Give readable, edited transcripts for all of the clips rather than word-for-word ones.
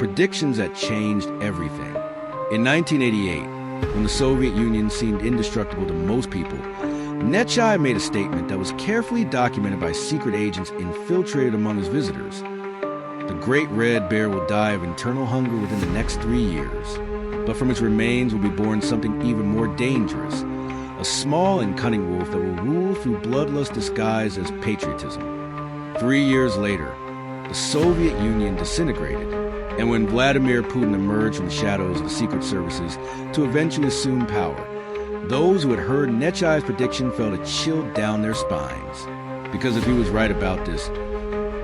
predictions that changed everything. In 1988, when the Soviet Union seemed indestructible to most people, Nechai made a statement that was carefully documented by secret agents infiltrated among his visitors. The great red bear will die of internal hunger within the next 3 years, but from its remains will be born something even more dangerous, a small and cunning wolf that will rule through bloodlust disguised as patriotism. 3 years later, the Soviet Union disintegrated, and when Vladimir Putin emerged from the shadows of the secret services to eventually assume power, those who had heard Nechai's prediction felt a chill down their spines. Because if he was right about this,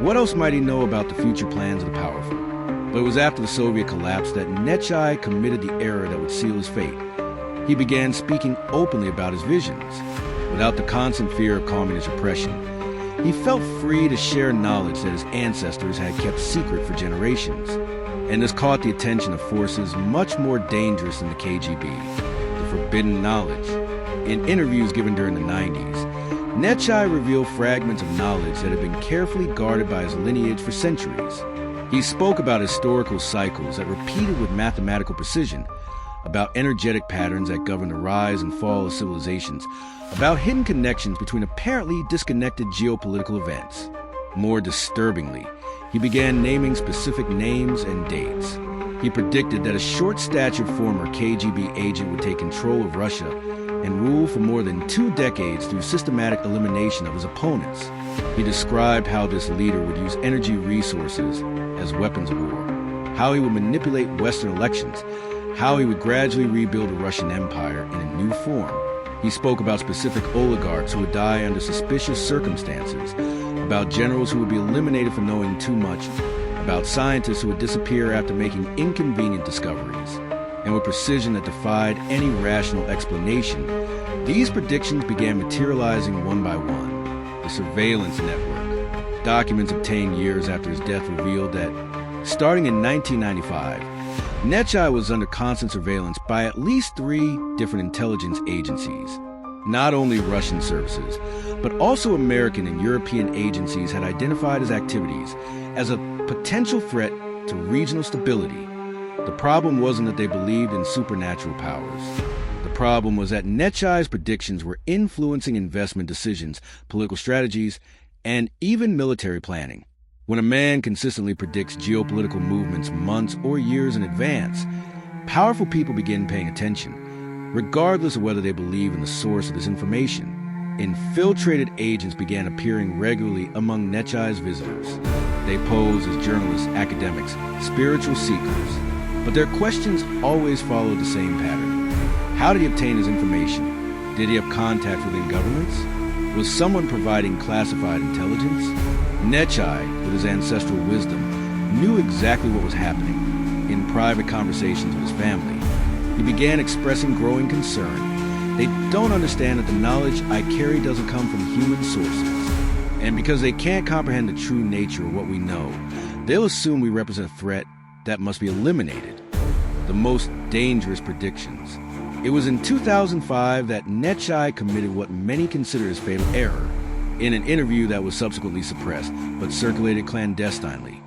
what else might he know about the future plans of the powerful? But it was after the Soviet collapse that Nechai committed the error that would seal his fate. He began speaking openly about his visions. Without the constant fear of communist oppression, he felt free to share knowledge that his ancestors had kept secret for generations. And this caught the attention of forces much more dangerous than the KGB, the forbidden knowledge. In interviews given during the 90s, Nechai revealed fragments of knowledge that had been carefully guarded by his lineage for centuries. He spoke about historical cycles that repeated with mathematical precision, about energetic patterns that govern the rise and fall of civilizations, about hidden connections between apparently disconnected geopolitical events. More disturbingly, he began naming specific names and dates. He predicted that a short-statured former KGB agent would take control of Russia and rule for more than 2 decades through systematic elimination of his opponents. He described how this leader would use energy resources as weapons of war, how he would manipulate Western elections, how he would gradually rebuild the Russian Empire in a new form. He spoke about specific oligarchs who would die under suspicious circumstances, about generals who would be eliminated for knowing too much, about scientists who would disappear after making inconvenient discoveries. And with precision that defied any rational explanation, these predictions began materializing one by one. The surveillance network. Documents obtained years after his death revealed that, starting in 1995, Nechai was under constant surveillance by at least 3 different intelligence agencies. Not only Russian services, but also American and European agencies had identified his activities as a potential threat to regional stability. The problem wasn't that they believed in supernatural powers. The problem was that Nechai's predictions were influencing investment decisions, political strategies, and even military planning. When a man consistently predicts geopolitical movements months or years in advance, powerful people begin paying attention, regardless of whether they believe in the source of this information. Infiltrated agents began appearing regularly among Nechai's visitors. They posed as journalists, academics, spiritual seekers, but their questions always followed the same pattern. How did he obtain his information? Did he have contact within governments? Was someone providing classified intelligence? Nechai, with his ancestral wisdom, knew exactly what was happening. In private conversations with his family, he began expressing growing concern. They don't understand that the knowledge I carry doesn't come from human sources. And because they can't comprehend the true nature of what we know, they'll assume we represent a threat that must be eliminated. The most dangerous predictions. It was in 2005 that Nechai committed what many consider his fatal error. In an interview that was subsequently suppressed, but circulated clandestinely,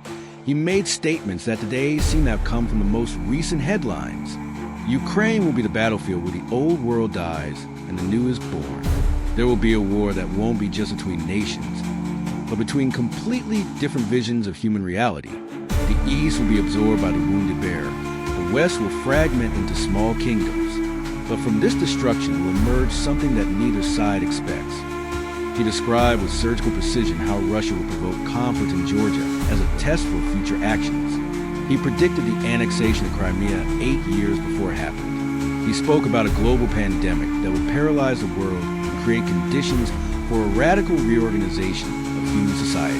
he made statements that today seem to have come from the most recent headlines. Ukraine will be the battlefield where the old world dies and the new is born. There will be a war that won't be just between nations, but between completely different visions of human reality. The East will be absorbed by the wounded bear. The West will fragment into small kingdoms. But from this destruction will emerge something that neither side expects. He described with surgical precision how Russia will provoke conflict in Georgia as a test for future actions. He predicted the annexation of Crimea 8 years before it happened. He spoke about a global pandemic that would paralyze the world and create conditions for a radical reorganization of human society.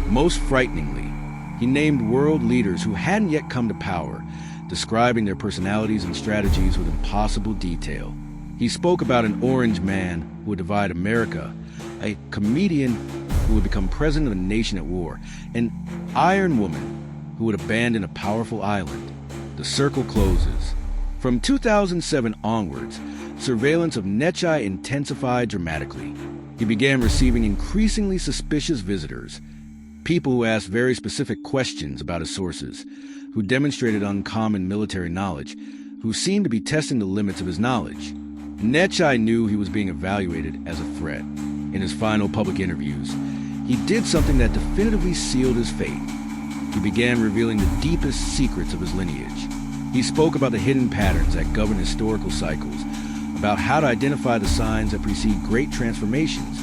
Most frighteningly, he named world leaders who hadn't yet come to power, describing their personalities and strategies with impossible detail. He spoke about an orange man who would divide America, a comedian who would become president of a nation at war, an iron woman who would abandon a powerful island. The circle closes. From 2007 onwards, surveillance of Nechai intensified dramatically. He began receiving increasingly suspicious visitors, people who asked very specific questions about his sources, who demonstrated uncommon military knowledge, who seemed to be testing the limits of his knowledge. Nechai knew he was being evaluated as a threat. In his final public interviews, he did something that definitively sealed his fate. He began revealing the deepest secrets of his lineage. He spoke about the hidden patterns that govern historical cycles, about how to identify the signs that precede great transformations,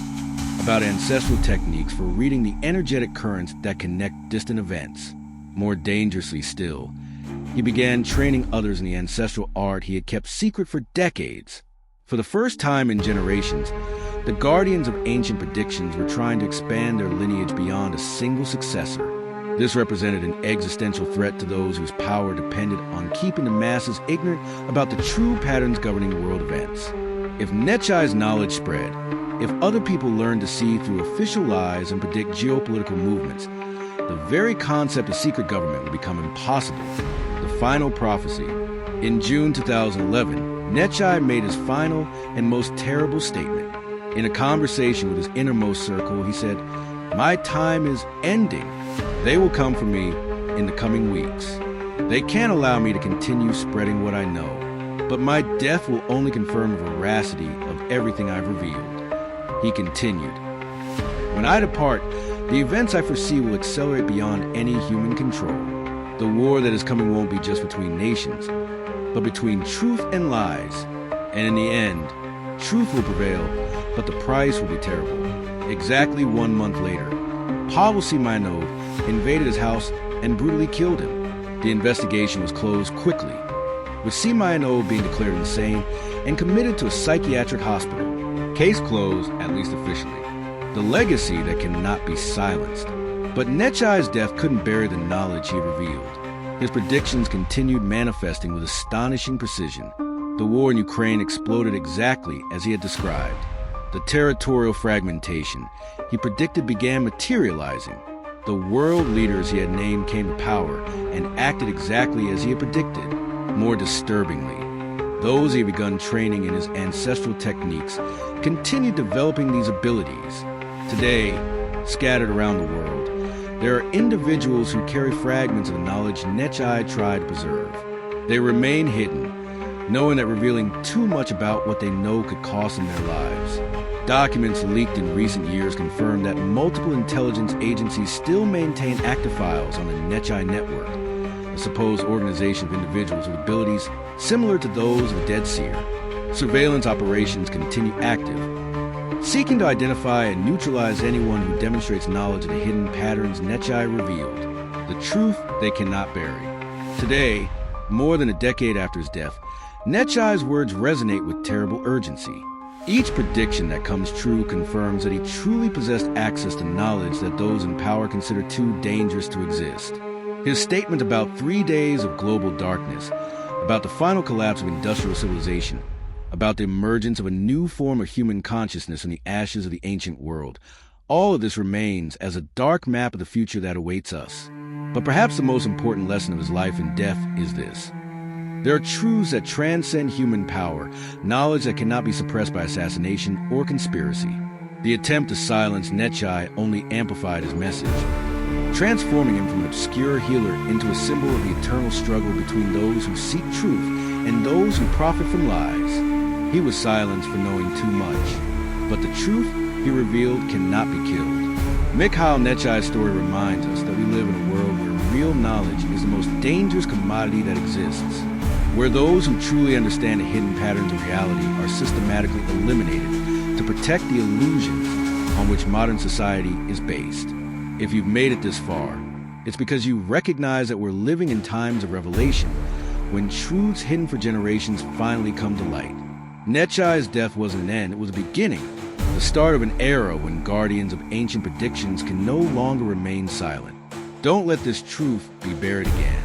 about ancestral techniques for reading the energetic currents that connect distant events. More dangerously still, he began training others in the ancestral art he had kept secret for decades. For the first time in generations, the guardians of ancient predictions were trying to expand their lineage beyond a single successor. This represented an existential threat to those whose power depended on keeping the masses ignorant about the true patterns governing world events. If Nechai's knowledge spread, if other people learned to see through official lies and predict geopolitical movements, the very concept of secret government would become impossible. The final prophecy. In June 2011, Nechai made his final and most terrible statement. In a conversation with his innermost circle, he said, "My time is ending. They will come for me in the coming weeks. They can't allow me to continue spreading what I know, but my death will only confirm the veracity of everything I've revealed." He continued, "When I depart, the events I foresee will accelerate beyond any human control. The war that is coming won't be just between nations, but between truth and lies. And in the end, truth will prevail, but the price will be terrible." Exactly 1 month later, Pavel Simonov invaded his house and brutally killed him. The investigation was closed quickly, with Simonov being declared insane and committed to a psychiatric hospital. Case closed, at least officially. The legacy that cannot be silenced. But Nechai's death couldn't bury the knowledge he revealed. His predictions continued manifesting with astonishing precision. The war in Ukraine exploded exactly as he had described. The territorial fragmentation he predicted began materializing. The world leaders he had named came to power and acted exactly as he had predicted. More disturbingly, those he had begun training in his ancestral techniques continued developing these abilities. Today, scattered around the world, there are individuals who carry fragments of the knowledge Nechai tried to preserve. They remain hidden, knowing that revealing too much about what they know could cost them their lives. Documents leaked in recent years confirm that multiple intelligence agencies still maintain active files on the Nechai network, a supposed organization of individuals with abilities similar to those of a dead seer. Surveillance operations continue active, seeking to identify and neutralize anyone who demonstrates knowledge of the hidden patterns Nechai revealed, the truth they cannot bury. Today, more than a decade after his death, Nechai's words resonate with terrible urgency. Each prediction that comes true confirms that he truly possessed access to knowledge that those in power consider too dangerous to exist. His statement about 3 days of global darkness, about the final collapse of industrial civilization, about the emergence of a new form of human consciousness in the ashes of the ancient world, all of this remains as a dark map of the future that awaits us. But perhaps the most important lesson of his life and death is this. There are truths that transcend human power, knowledge that cannot be suppressed by assassination or conspiracy. The attempt to silence Nechai only amplified his message, transforming him from an obscure healer into a symbol of the eternal struggle between those who seek truth and those who profit from lies. He was silenced for knowing too much, but the truth he revealed cannot be killed. Mikhail Nechai's story reminds us that we live in a world where real knowledge is the most dangerous commodity that exists, where those who truly understand the hidden patterns of reality are systematically eliminated to protect the illusions on which modern society is based. If you've made it this far, it's because you recognize that we're living in times of revelation, when truths hidden for generations finally come to light. Nechai's death wasn't an end, it was a beginning, the start of an era when guardians of ancient predictions can no longer remain silent. Don't let this truth be buried again.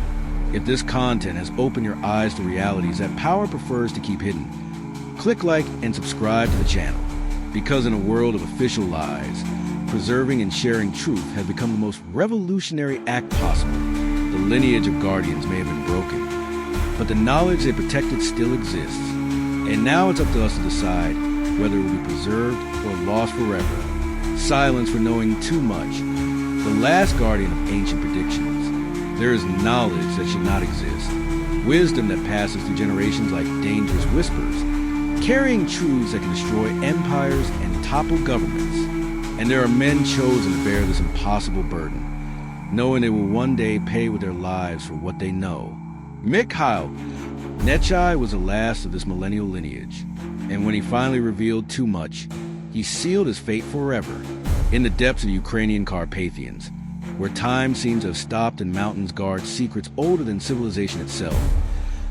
If this content has opened your eyes to realities that power prefers to keep hidden, click like and subscribe to the channel. Because in a world of official lies, preserving and sharing truth has become the most revolutionary act possible. The lineage of guardians may have been broken, but the knowledge they protected still exists. And now it's up to us to decide whether it will be preserved or lost forever. Silence for knowing too much, the last guardian of ancient predictions. There is knowledge that should not exist, wisdom that passes through generations like dangerous whispers, carrying truths that can destroy empires and topple governments. And there are men chosen to bear this impossible burden, knowing they will one day pay with their lives for what they know. Mikhail Nechai was the last of this millennial lineage, and when he finally revealed too much, he sealed his fate forever in the depths of the Ukrainian Carpathians, where time seems to have stopped and mountains guard secrets older than civilization itself.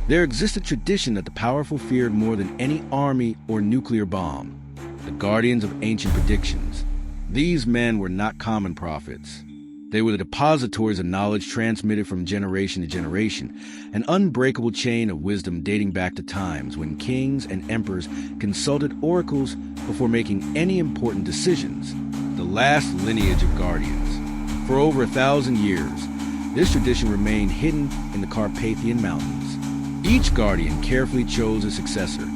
There exists a tradition that the powerful feared more than any army or nuclear bomb, the guardians of ancient predictions. These men were not common prophets. They were the depositories of knowledge transmitted from generation to generation, an unbreakable chain of wisdom dating back to times when kings and emperors consulted oracles before making any important decisions. The last lineage of guardians. For over 1,000 years, this tradition remained hidden in the Carpathian Mountains. Each guardian carefully chose a successor,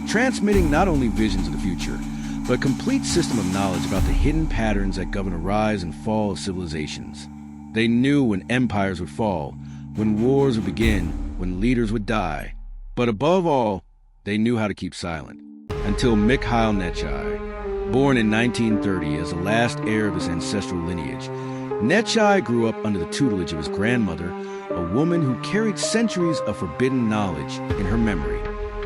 transmitting not only visions of the future, but a complete system of knowledge about the hidden patterns that govern the rise and fall of civilizations. They knew when empires would fall, when wars would begin, when leaders would die. But above all, they knew how to keep silent. Until Mikhail Nechai, born in 1930 as the last heir of his ancestral lineage, Nechai grew up under the tutelage of his grandmother, a woman who carried centuries of forbidden knowledge in her memory.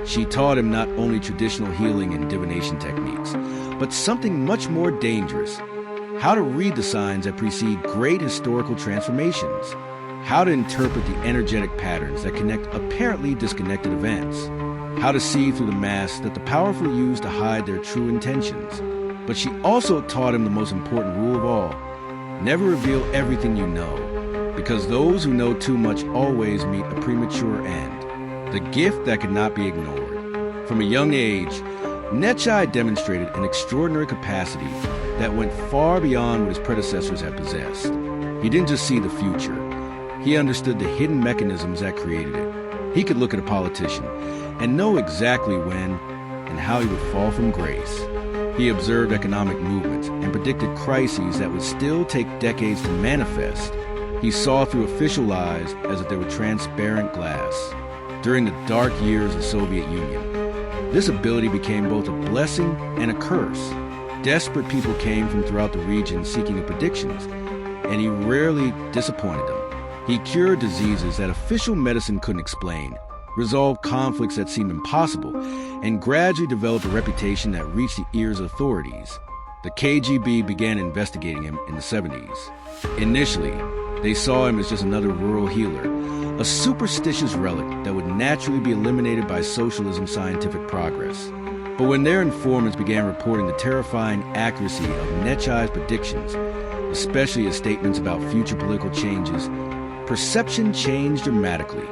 She taught him not only traditional healing and divination techniques, but something much more dangerous: how to read the signs that precede great historical transformations, how to interpret the energetic patterns that connect apparently disconnected events, how to see through the masks that the powerful use to hide their true intentions. But she also taught him the most important rule of all: never reveal everything you know, because those who know too much always meet a premature end. The gift that could not be ignored. From a young age, Nechai demonstrated an extraordinary capacity that went far beyond what his predecessors had possessed. He didn't just see the future. He understood the hidden mechanisms that created it. He could look at a politician and know exactly when and how he would fall from grace. He observed economic movements and predicted crises that would still take decades to manifest. He saw through official lies as if they were transparent glass. During the dark years of the Soviet Union, this ability became both a blessing and a curse. Desperate people came from throughout the region seeking predictions, and he rarely disappointed them. He cured diseases that official medicine couldn't explain, resolved conflicts that seemed impossible, and gradually developed a reputation that reached the ears of authorities. The KGB began investigating him in the 70s. Initially, they saw him as just another rural healer, a superstitious relic that would naturally be eliminated by socialism's scientific progress. But when their informants began reporting the terrifying accuracy of Nechai's predictions, especially his statements about future political changes, perception changed dramatically.